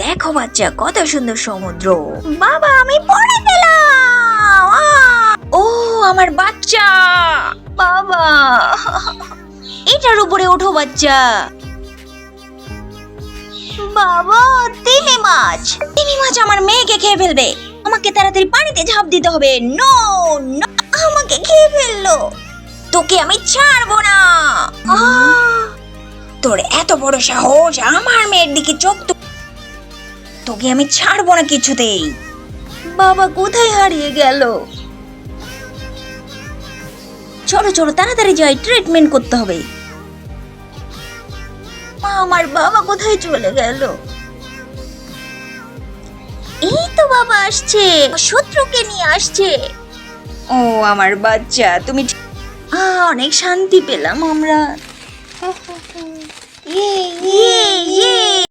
দেখো বাচ্চা, কত সুন্দর সমুদ্র। বাবা, আমি পড়ে গেলাম। ও আমার বাচ্চা, বাবা এটার উপরে ওঠো বাচ্চা। বাবা, তিমি মাছ আমার মেয়েকে খেয়ে ফেলবে। আমাকে তাড়াতাড়ি পানিতে ঝাঁপ দিতে হবে। নো নো, আমাকে খেয়ে ফেললো। তোকে আমি ছাড়বো না। তোর এত বড় সাহস আমার মেয়ের দিকে চোখ, তোকে আমি ছাড়বো না কিছুতেই। বাবা কোথায় হারিয়ে গেল? চলো চলো তাড়াতাড়ি যাই, ট্রিটমেন্ট করতে হবে। আমার বাবা কোথায় চলে গেল? এই তো বাবা আসছে, শত্রুকে নিয়ে আসছে। ও আমার বাচ্চা, তুমি অনেক শান্তি পেলাম আমরা। ইয়ে ইয়ে ইয়ে।